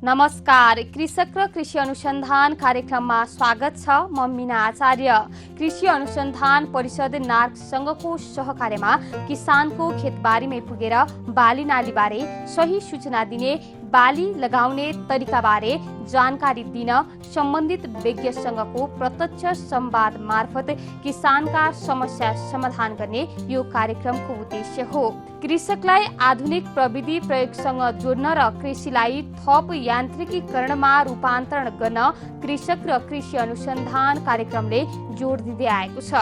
नमस्कार, कृषक र कृषि अनुसन्धान कार्यक्रममा स्वागत छ। म मीना आचार्य। कृषि अनुसन्धान परिषद नार्कसँगको सहकार्यमा किसानको खेतबारीमै पुगेर बाली नालीबारे सही सूचना दिने, बाली लगाउने तरिकाबारे जानकारी दिन सम्बन्धित विज्ञसँगको प्रत्यक्ष संवाद मार्फत किसानका समस्या समाधान गर्ने यो कार्यक्रमको उद्देश्य हो। कृषकलाई आधुनिक प्रविधि प्रयोगसँग जोड्न र कृषिलाई थप यान्त्रिकीकरणमा रूपान्तरण गर्न कृषक र कृषि अनुसन्धान कार्यक्रमले जोड दिँदै आएको छ।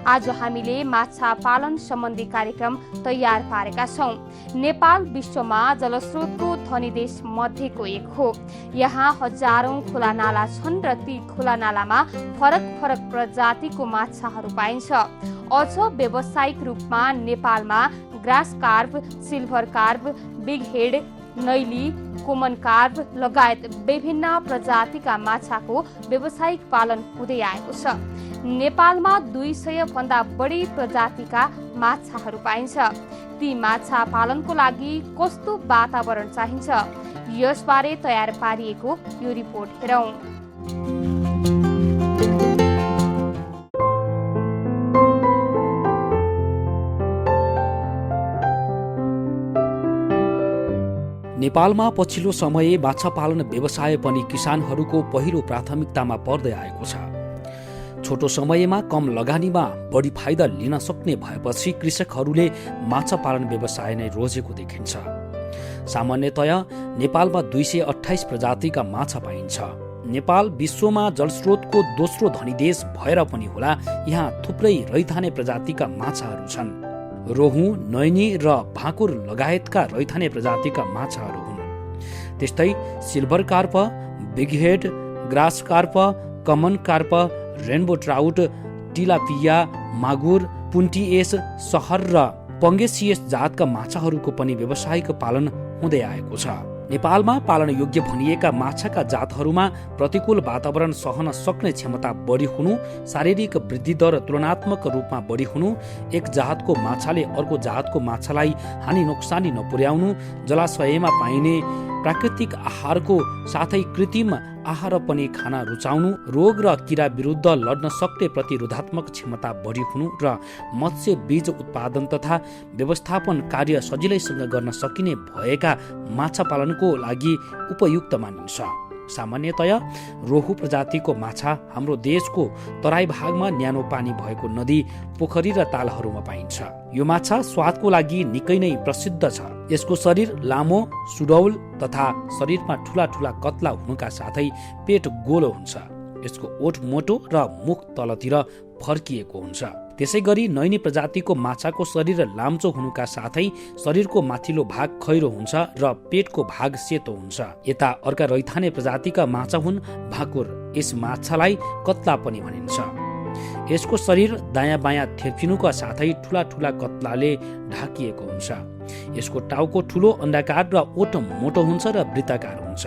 आज हामीले माछा पालन सम्बन्धी कार्यक्रम तयार पारेका छौँ। नेपाल विश्वमा जलस्रोतको धनी देश मध्येको एक हो। यहाँ हजारौं खोला नाला छन् र ती खोला नालामा फरक फरक प्रजातिको माछाहरू पाइन्छ। अझ व्यावसायिक रूपमा नेपालमा grass carp, silver carp, big head, नैली, कोमन कार्प लगायत विभिन्न प्रजातिका माछाको व्यावसायिक पालन हुँदै आएको छ। नेपालमा 200 भन्दा बढी प्रजातिका माछाहरू पाइन्छ। ती माछा पालनको लागि कस्तो वातावरण चाहिन्छ, यसबारे तयार पारिएको यो रिपोर्ट हेरौं। नेपालमा पछिल्लो समय माछा पालन व्यवसाय पनि किसानहरूको पहिलो प्राथमिकतामा पर्दै आएको छ। छोटो समयमा कम लगानीमा बढी फाइदा लिन सक्ने भएपछि कृषकहरूले माछा पालन व्यवसाय नै रोजेको देखिन्छ। सामान्यतया नेपालमा 228 प्रजातिका माछा पाइन्छ। नेपाल विश्वमा जलस्रोतको दोस्रो धनी देश भएर पनि होला, यहाँ थुप्रै रैथाने प्रजातिका माछाहरू छन्। रोहु, नैनी र भाकुर लगायतका रैथाने प्रजातिका माछाहरू हुन्। त्यस्तै silver carp, big head, grass carp, common carp, rainbow trout, tilapia, मागुर, पुन्टिएस, सहर र पंगेसियस जातका माछाहरूको पनि व्यावसायिक पालन हुँदै आएको छ। नेपालमा पालन योग्य भनिएका माछाका जातहरूमा प्रतिकूल वातावरण सहन सक्ने क्षमता बढी हुनु, शारीरिक वृद्धि दर तुलनात्मक रूपमा बढी हुनु, एक जातको माछाले अर्को जातको माछालाई हानि नोक्सानी नपुर्याउनु, जलाशयमा पाइने प्राकृतिक आहारको साथै कृत्रिम आहार पनि खान रुचाउनु, रोग र किरा विरुद्ध लड्न सक्ने प्रतिरोधात्मक क्षमता बढी हुनु र मत्स्य बीज उत्पादन तथा व्यवस्थापन कार्य सजिलैसँग गर्न सकिने भएका माछा पालनको लागि उपयुक्त मानिन्छ। सामान्यतया रोहु प्रजातिको माछा हाम्रो देशको तराई भागमा न्यानो पानी भएको नदी, पोखरी र तालहरूमा पाइन्छ। यो माछा स्वादको लागि निकै नै प्रसिद्ध छ। यसको शरीर लामो, सुडौल तथा शरीरमा ठूला ठूला कत्ला हुनुका साथै पेट गोलो हुन्छ। यसको ओठ मोटो र मुख तलतिर फर्किएको हुन्छ। त्यसै गरी नैनी प्रजातिको माछाको शरीर लाम्चो हुनुका साथै शरीरको माथिल्लो भाग खैरो हुन्छ र पेटको भाग सेतो हुन्छ। यता अर्का रैथाने प्रजातिका माछा हुन् भाकुर। यस माछालाई कत्ला पनि भनिन्छ। यसको शरीर दायाँ बायाँ थेर्पिनुका साथै ठूला ठूला कत्लाले ढाकिएको हुन्छ। यसको टाउको ठूलो अण्डाकार र ओठ मोटो हुन्छ र वृत्ताकार हुन्छ।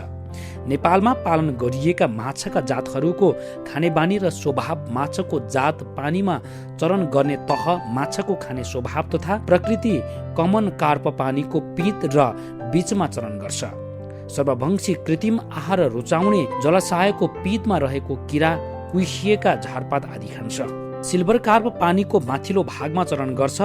नेपालमा पालन गरिएका माछाका जातहरूको खानेबानी र स्वभाव, माछाको जात, पानीमा चरण गर्ने तह, माछाको खाने स्वभाव तथा प्रकृति। कमन कार्प पानीको पित र बीचमा चरण गर्छ। सर्वभंशी कृत्रिम आहार रुचाउने, जलाशयको पितमा रहेको किरा, कुहिएका झारपात आदि खान्छ। सिल्भर कार्प पानीको माथिल्लो भागमा चरण गर्छ।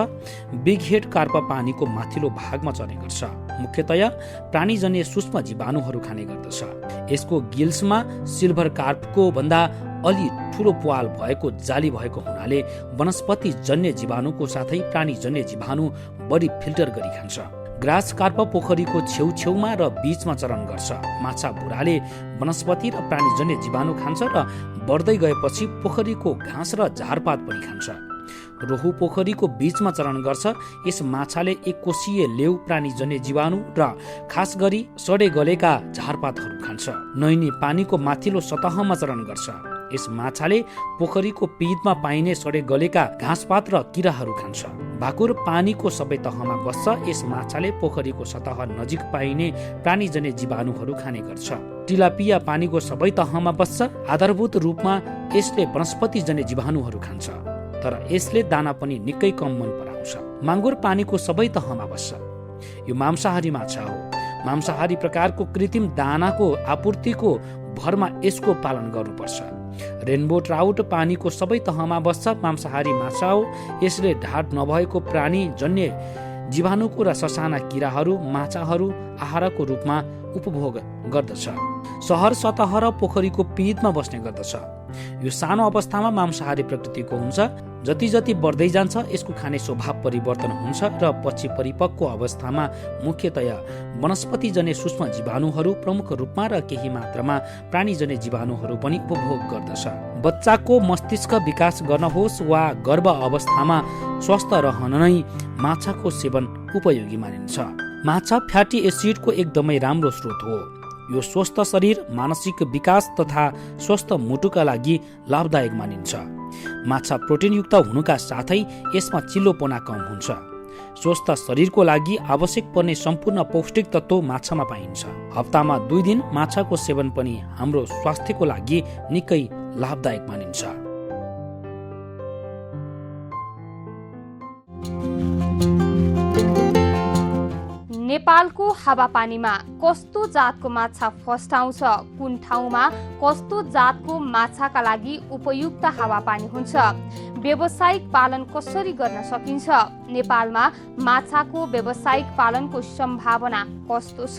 बिग हेड कार्प पानीको माथिल्लो भागमा चर्ने गर्छ। मुख्यतया प्राणीजन्य सूक्ष्म जीवाणुहरू खाने गर्दछ। यसको गिल्समा सिल्भर कार्पको भन्दा अलि ठूलो प्वाल भएको जाली भएको हुनाले वनस्पति जन्य जीवाणुको साथै प्राणीजन्य जीवाणु बढी फिल्टर गरी खान्छ। ग्रास कार्प पोखरीको छेउछेउमा र बीचमा चरण गर्छ। माछा बुढाले वनस्पति र प्राणीजन्य जीवाणु खान्छ र बढ्दै गएपछि पोखरीको घाँस र झारपात पनि खान्छ। रोहु पोखरीको बीचमा चरण गर्छ। यस माछाले एक कोषीय लेउ, प्राणीजन्य जीवाणु र खास गरी सडे गलेका झारपातहरू खान्छ। नैनी पानीको माथिल्लो सतहमा चरण गर्छ। यस माछाले पोखरीको पिँधमा पाइने सडे गलेका घाँसपात र किराहरू खान्छ। भाकुर पानीको सबै तहमा बस्छ। यस माछाले पोखरीको सतह नजिक पाइने प्राणीजन्य जीवाणुहरू खाने गर्छ। टिलापिया पानीको सबै तहमा बस्छ। आधारभूत रूपमा यसले वनस्पतिजन्य जीवाणुहरू खान्छ, तर यसले दाना पनि निकै कम मन पराउँछ। मागुर पानीको सबै तहमा बस्छ। यो मांसाहारी माछा हो। मांसाहारी प्रकारको कृत्रिम दानाको आपूर्तिको भरमा यसको पालन गर्नुपर्छ। रेनबो ट्राउट पानीको सबै तहमा बस्छ। मांसाहारी माछा हो। यसले ढाड नभएको प्राणी जन्य जीवाणुको र ससाना किराहरू माछाहरू आहारको रूपमा उपभोग गर्दछ। सहर सतह र पोखरीको पिँधमा बस्ने गर्दछ। यो सानो अवस्थामा मांसाहारी प्रकृतिको हुन्छ। जति जति बढ्दै जान्छ यसको खाने स्वभाव परिवर्तन हुन्छ र पछि परिपक्व अवस्थामा मुख्यतया वनस्पतिजन्य सूक्ष्म जीवाणुहरू प्रमुख रूपमा र केही मात्रामा प्राणीजन्य जीवाणुहरू पनि उपभोग गर्दछ। बच्चाको मस्तिष्क विकास गर्न होस् वा गर्भ अवस्थामा स्वस्थ रहन नै माछाको सेवन उपयोगी मानिन्छ। माछा फ्याटी एसिडको एकदमै राम्रो स्रोत हो। यो स्वस्थ शरीर, मानसिक विकास तथा स्वस्थ मुटुका लागि लाभदायक मानिन्छ। माछा प्रोटिनयुक्त हुनुका साथै यसमा चिल्लोपना कम हुन्छ। स्वस्थ शरीरको लागि आवश्यक पर्ने सम्पूर्ण पौष्टिक तत्त्व माछामा पाइन्छ। हप्तामा 2 दिन माछाको सेवन पनि हाम्रो स्वास्थ्यको लागि निकै लाभदायक मानिन्छ। नेपालको हावापानीमा कस्तो जातको माछा फस्टाउँछ, कुन ठाउँमा कस्तो जातको माछाका लागि उपयुक्त हावापानी हुन्छ, व्यावसायिक पालन कसरी गर्न सकिन्छ, नेपालमा माछाको व्यावसायिक पालनको सम्भावना कस्तो छ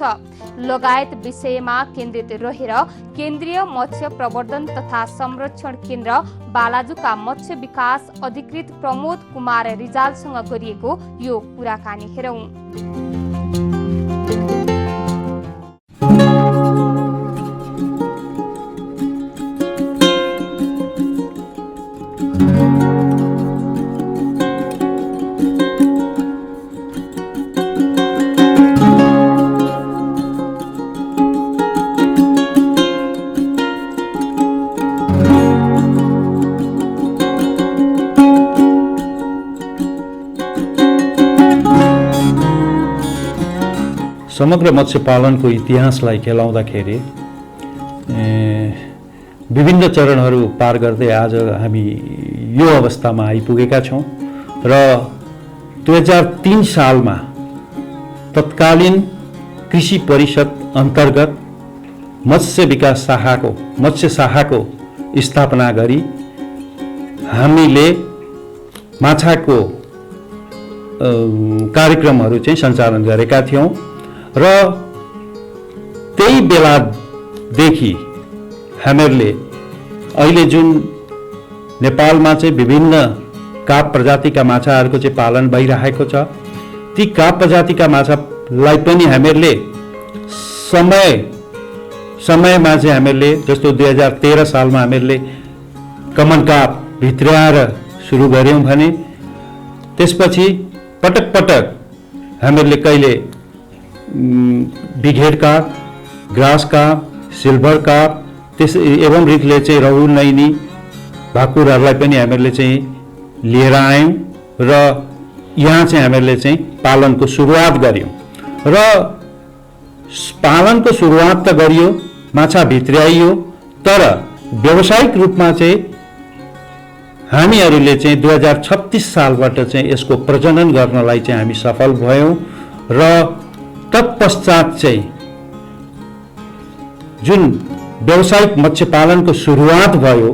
लगायत विषयमा केन्द्रित रहेर केन्द्रीय मत्स्य प्रवर्धन तथा संरक्षण केन्द्र बालाजुका मत्स्य विकास अधिकृत प्रमोद कुमार रिजालसँग गरिएको यो कुराकानी हेरौं। समग्र मत्स्य पालनको इतिहासलाई केलाउँदाखेरि विभिन्न चरणहरू पार गर्दै आज हामी यो अवस्थामा आइपुगेका छौँ र 2003 सालमा तत्कालीन कृषि परिषद अन्तर्गत मत्स्य शाखाको स्थापना गरी हामीले माछाको कार्यक्रमहरू चाहिँ सञ्चालन गरेका थियौँ र त्यही बेलादेखि हामीहरूले अहिले जुन नेपालमा चाहिँ विभिन्न काप प्रजातिका माछाहरूको चाहिँ पालन भइरहेको छ, ती काप प्रजातिका माछालाई पनि हामीहरूले समयमा चाहिँ हामीहरूले जस्तो 2013 सालमा हामीहरूले कमन काप भित्र्याएर सुरु गऱ्यौँ भने त्यसपछि पटक पटक हामीहरूले कहिले बिघेड काप, ग्रास काप, सिल्भर काप त्यस एवं रीतिले चाहिँ रहु नैनी भाकुरहरूलाई पनि हामीहरूले चाहिँ लिएर आयौँ र यहाँ चाहिँ हामीहरूले चाहिँ पालनको सुरुवात गऱ्यौँ र पालनको सुरुवात त गरियो, माछा भित्र्याइयो, तर व्यावसायिक रूपमा चाहिँ हामीहरूले चाहिँ 2036 सालबाट चाहिँ यसको प्रजनन गर्नलाई चाहिँ हामी सफल भयौँ र तत्पश्चात चाहिँ जुन व्यावसायिक मत्स्य पालनको सुरुवात भयो,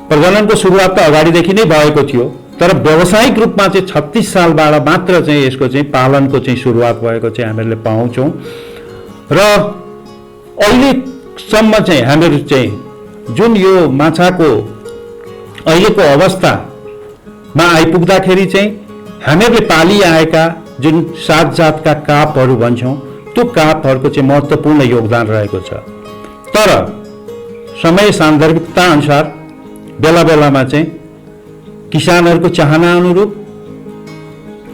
प्रजननको सुरुवात त अगाडिदेखि नै भएको थियो, तर व्यावसायिक रूपमा चाहिँ 36 सालबाट मात्र चाहिँ यसको चाहिँ पालनको चाहिँ सुरुवात भएको चाहिँ हामीहरूले पाउँछौँ र अहिलेसम्म चाहिँ हामीहरू चाहिँ जुन यो माछाको अहिलेको अवस्थामा आइपुग्दाखेरि चाहिँ हामीहरूले पालिआएका जुन 7 जातका कापहरू भन्छौँ त्यो कापहरूको चाहिँ महत्त्वपूर्ण योगदान रहेको छ। तर समय सान्दर्भिकता अनुसार बेला बेलामा चाहिँ किसानहरूको चाहना अनुरूप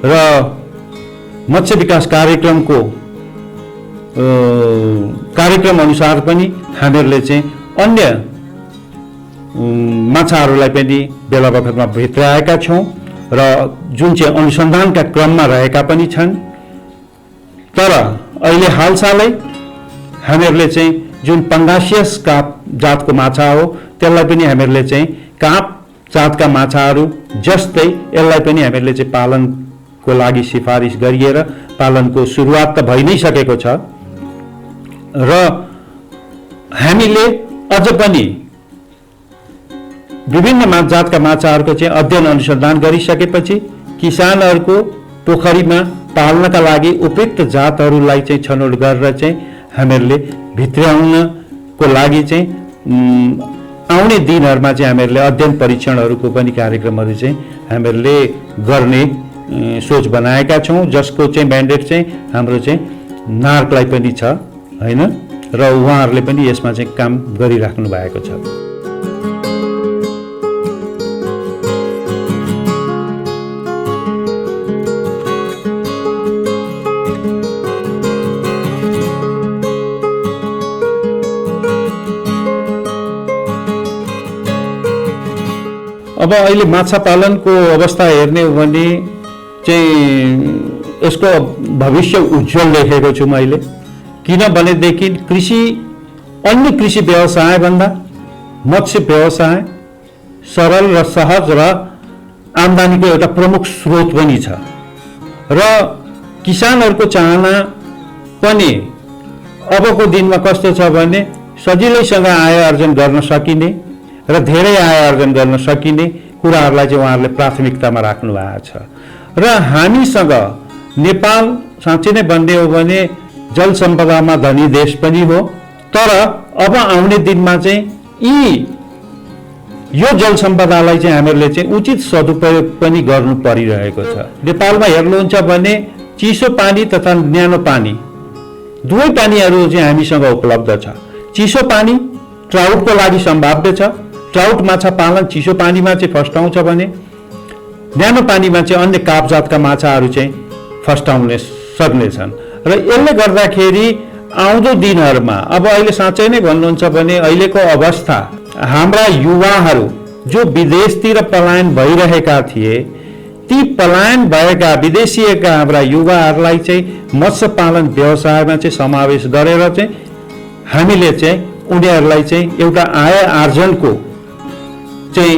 र मत्स्य विकास कार्यक्रमको कार्यक्रम अनुसार पनि हामीहरूले चाहिँ अन्य माछाहरूलाई पनि बेला बखतमा भित्राएका छौँ र जुन चाहिँ अनुसन्धानका क्रममा रहेका पनि छन्। तर अहिले हालसालै हामीहरूले चाहिँ जुन पंगासियस काप जातको माछा हो त्यसलाई पनि हामीहरूले चाहिँ काप जातका माछाहरू जस्तै यसलाई पनि हामीहरूले चाहिँ पालनको लागि सिफारिस गरिएर पालनको सुरुवात त भइ नै सकेको छ, र हामीले अझ पनि विभिन्न जातका माछाहरूको चाहिँ अध्ययन अनुसन्धान गरिसकेपछि किसानहरूको पोखरीमा पाल्नका लागि उपयुक्त जातहरूलाई चाहिँ छनौट गरेर चाहिँ हामीहरूले भित्र्याउनको लागि चाहिँ आउने दिनहरूमा चाहिँ हामीहरूले अध्ययन परीक्षणहरूको पनि कार्यक्रमहरू चाहिँ हामीहरूले गर्ने सोच बनाएका छौँ, जसको चाहिँ म्यान्डेट चाहिँ हाम्रो चाहिँ नार्कलाई पनि छ हैन, र उहाँहरूले पनि यसमा चाहिँ काम गरिराख्नु भएको छ। अब अहिले माछा पालनको अवस्था हेर्ने हो भने चाहिँ यसको भविष्य उज्जवल देखेको छु मैले, किनभनेदेखि अन्य कृषि व्यवसाय भन्दा मत्स्य व्यवसाय सरल र सहज र आम्दानीको एउटा प्रमुख स्रोत पनि छ र किसानहरूको चाहना पनि अबको दिनमा कस्तो छ भने सजिलैसँग आय आर्जन गर्न सकिने र धेरै आय आर्जन गर्न सकिने कुराहरूलाई चाहिँ उहाँहरूले प्राथमिकतामा राख्नु भएको छ। र हामीसँग नेपाल साँच्चै नै भन्ने हो भने जल सम्पदामा धनी देश पनि हो, तर अब आउने दिनमा चाहिँ यो जल सम्पदालाई चाहिँ हामीहरूले चाहिँ उचित सदुपयोग पनि गर्नु परिरहेको छ। नेपालमा हेर्नुहुन्छ भने चिसो पानी तथा न्यानो पानी दुवै पानीहरू चाहिँ हामीसँग उपलब्ध छ। चिसो पानी ट्राउटको लागि सम्भाव्य छ, ट्राउट माछा पालन चिसो पानीमा चाहिँ फस्टाउँछ भने न्यानो पानीमा चाहिँ अन्य कापजातका माछाहरू चाहिँ फस्टाउन सक्नेछन्। र यसले गर्दाखेरि आउँदो दिनहरूमा अब अहिले साँच्चै नै भन्नुहुन्छ भने अहिलेको अवस्था हाम्रा युवाहरू जो विदेशतिर पलायन भइरहेका थिए, ती पलायन भएका विदेशिएका हाम्रा युवाहरूलाई चाहिँ मत्स्य पालन व्यवसायमा चाहिँ समावेश गरेर चाहिँ हामीले चाहिँ उनीहरूलाई चाहिँ एउटा आय आर्जनको चाहिँ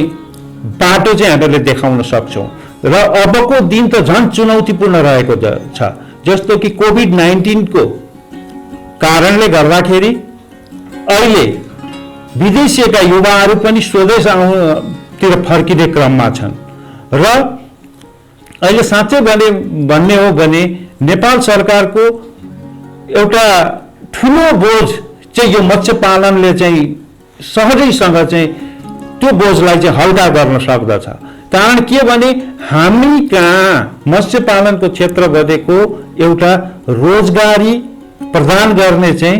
बाटो चाहिँ हामीले देखाउन सक्छौँ। र अबको दिन त झन् चुनौतीपूर्ण रहेको छ, जस्तो कि कोभिड-19 को कारणले गर्दाखेरि अहिले विदेशीका युवाहरू पनि स्वदेश तिर फर्किने क्रममा छन् र अहिले साँच्चै भन्ने हो भने नेपाल सरकारको एउटा ठुलो बोझ चाहिँ यो मत्स्य पालनले चाहिँ सहजैसँग चाहिँ त्यो बोझलाई चाहिँ हल्का गर्न सक्दछ। कारण के भने हामी कहाँ मत्स्य पालनको क्षेत्र भनेको एउटा रोजगारी प्रदान गर्ने चाहिँ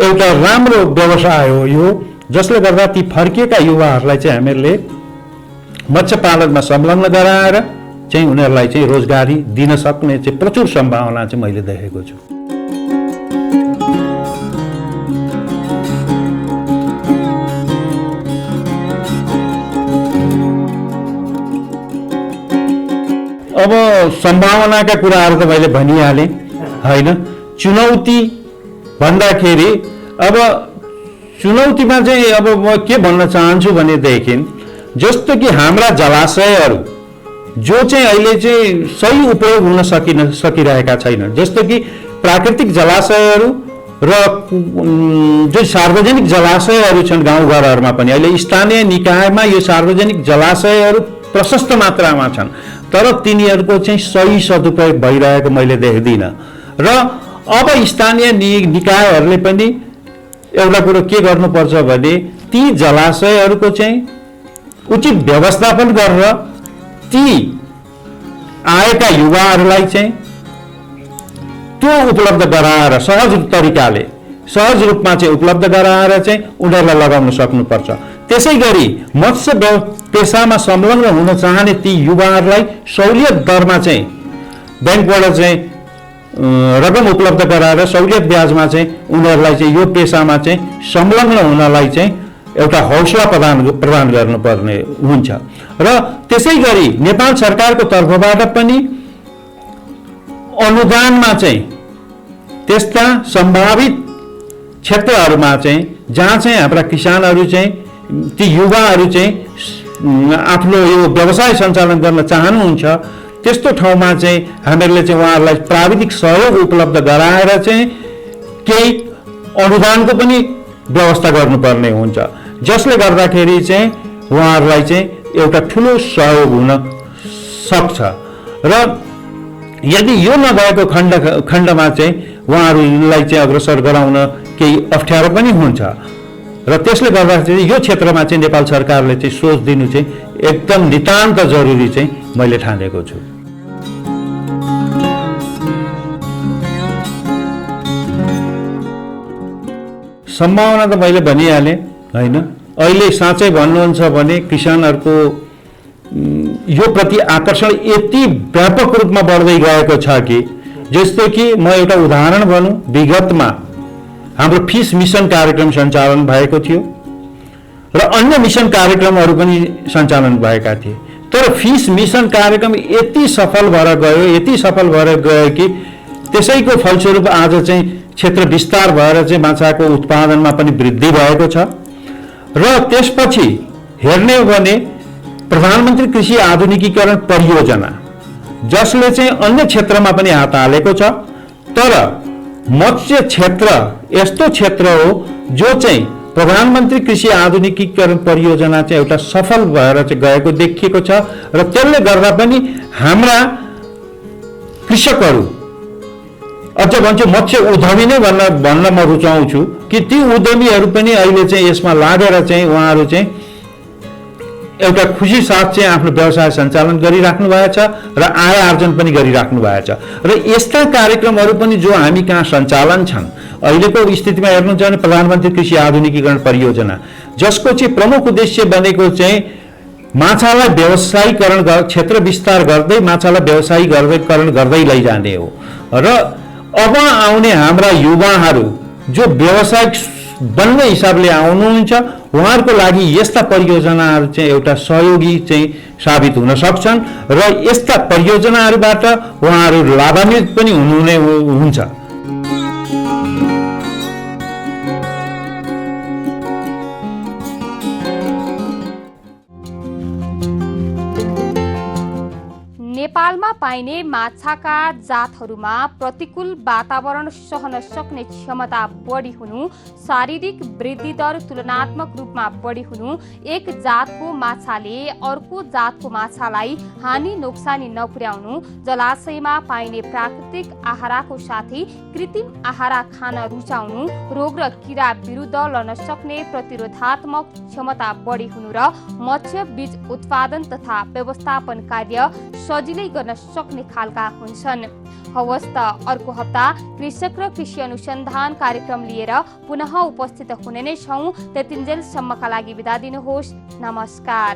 एउटा राम्रो व्यवसाय हो यो, जसले गर्दा ती फर्किएका युवाहरूलाई चाहिँ हामीहरूले मत्स्य पालनमा संलग्न गराएर चाहिँ उनीहरूलाई चाहिँ रोजगारी दिन सक्ने चाहिँ प्रचुर सम्भावना चाहिँ मैले देखेको छु। अब सम्भावनाका कुराहरू त मैले भनिहालेँ हैन। चुनौती भन्दाखेरि अब चुनौतीमा चाहिँ अब म के भन्न चाहन्छु भनेदेखि जस्तो कि हाम्रा जलाशयहरू जो चाहिँ अहिले चाहिँ सही उपयोग हुन सकिरहेका छैनन्, जस्तो कि प्राकृतिक जलाशयहरू र जो सार्वजनिक जलाशयहरू छन् गाउँघरहरूमा पनि अहिले स्थानीय निकायमा यो सार्वजनिक जलाशयहरू प्रशस्त मात्रामा छन्, तर तिनीहरूको चाहिँ सही सदुपयोग भइरहेको मैले देख्दिनँ। र अब स्थानीय निकायहरूले पनि एउटा कुरो के गर्नुपर्छ भने ती जलाशयहरूको चाहिँ उचित व्यवस्थापन गरेर ती आएका युवाहरूलाई चाहिँ त्यो उपलब्ध गराएर सहज रूपमा चाहिँ उपलब्ध गराएर चाहिँ उनीहरूलाई लगाउन सक्नुपर्छ। त्यसै गरी मत्स्य पेसामा संलग्न हुन चाहने ती युवाहरूलाई सहुलियत दरमा चाहिँ ब्याङ्कबाट चाहिँ रकम उपलब्ध गराएर सहुलियत ब्याजमा चाहिँ उनीहरूलाई चाहिँ यो पेसामा चाहिँ संलग्न हुनलाई चाहिँ एउटा हौसला प्रदान गर्नुपर्ने हुन्छ। र त्यसै गरी नेपाल सरकारको तर्फबाट पनि अनुदानमा चाहिँ त्यस्ता सम्भावित क्षेत्रहरूमा चाहिँ जहाँ चाहिँ हाम्रा किसानहरू चाहिँ ती युवाहरू चाहिँ आफ्नो यो व्यवसाय सञ्चालन गर्न चाहनुहुन्छ, त्यस्तो ठाउँमा चाहिँ हामीहरूले चाहिँ उहाँहरूलाई प्राविधिक सहयोग उपलब्ध गराएर चाहिँ केही अनुदानको पनि व्यवस्था गर्नुपर्ने हुन्छ, जसले गर्दाखेरि चाहिँ उहाँहरूलाई चाहिँ एउटा ठुलो सहयोग हुन सक्छ। र यदि यो नभएको खण्डमा चाहिँ उहाँहरूलाई चाहिँ अग्रसर गराउन केही अप्ठ्यारो पनि हुन्छ र त्यसले गर्दाखेरि यो क्षेत्रमा चाहिँ नेपाल सरकारले चाहिँ सोच दिनु चाहिँ एकदम नितान्त जरुरी चाहिँ मैले ठानेको छु। सम्भावना त मैले भनिहालेँ होइन। अहिले साँच्चै भन्नुहुन्छ भने किसानहरूको यो प्रति आकर्षण यति व्यापक रूपमा बढ्दै गएको छ कि, जस्तो कि म एउटा उदाहरण भनौँ, विगतमा हाम्रो फिस मिसन कार्यक्रम सञ्चालन भएको थियो र अन्य मिसन कार्यक्रमहरू पनि सञ्चालन भएका थिए, तर फिस मिसन कार्यक्रम यति सफल भएर गयो कि त्यसैको फलस्वरूप आज चाहिँ क्षेत्र विस्तार भएर चाहिँ माछाको उत्पादनमा पनि वृद्धि भएको छ। र त्यसपछि हेर्ने हो भने प्रधानमन्त्री कृषि आधुनिकीकरण परियोजना, जसले चाहिँ अन्य क्षेत्रमा पनि हात हालेको छ, तर मत्स्य क्षेत्र यस्तो क्षेत्र हो जो चाहिँ प्रधानमन्त्री कृषि आधुनिकीकरण परियोजना चाहिँ एउटा सफल भएर चाहिँ गएको देखिएको छ। र त्यसले गर्दा पनि हाम्रा कृषकहरू, अझ भन्छु मत्स्य उद्यमी नै भन्न म रुचाउँछु कि ती उद्यमीहरू पनि अहिले चाहिँ यसमा लागेर चाहिँ उहाँहरू चाहिँ एउटा खुसी साथ चाहिँ आफ्नो व्यवसाय सञ्चालन गरिराख्नु भएको छ र आय आर्जन पनि गरिराख्नु भएको छ। र यस्ता कार्यक्रमहरू पनि जो हामी कहाँ सञ्चालन छन्, अहिलेको स्थितिमा हेर्नुहुन्छ भने प्रधानमन्त्री कृषि आधुनिकीकरण परियोजना, जसको चाहिँ प्रमुख उद्देश्य बनेको चाहिँ माछालाई व्यवसायीकरण क्षेत्र विस्तार गर्दै माछालाई व्यवसायीकरण गर्दै लैजाने हो। र अब आउने हाम्रा युवाहरू जो व्यवसायिक बन्ने हिसाबले आउनुहुन्छ, उहाँहरूको लागि यस्ता परियोजनाहरू चाहिँ एउटा सहयोगी चाहिँ साबित हुन सक्छन् र यस्ता परियोजनाहरूबाट उहाँहरू लाभान्वित पनि हुनुहुने हुन्छ। नेपालमा पाइने माछाका जातहरूमा प्रतिकूल वातावरण सहन सक्ने क्षमता बढी हुनु, शारीरिक वृद्धि दर तुलनात्मक रूपमा बढी हुनु, एक जातको माछाले अर्को जातको माछालाई हानि नोक्सानी नपुर्याउनु, जलाशयमा पाइने प्राकृतिक आहाराको साथै कृत्रिम आहारा खान रुचाउनु, रोग र किरा विरुद्ध लड्न सक्ने प्रतिरोधात्मक क्षमता बढी हुनु र मत्स्य बीज उत्पादन तथा व्यवस्थापन कार्य सजिलै गर्न सक्ने खालका हुन्छन्। हवस् त अर्को हप्ता कृषक र कृषि अनुसन्धान कार्यक्रम लिएर पुनः उपस्थित हुने नै छौँ। त्यतिन्जेलसम्मका लागि बिदा दिनुहोस्। नमस्कार।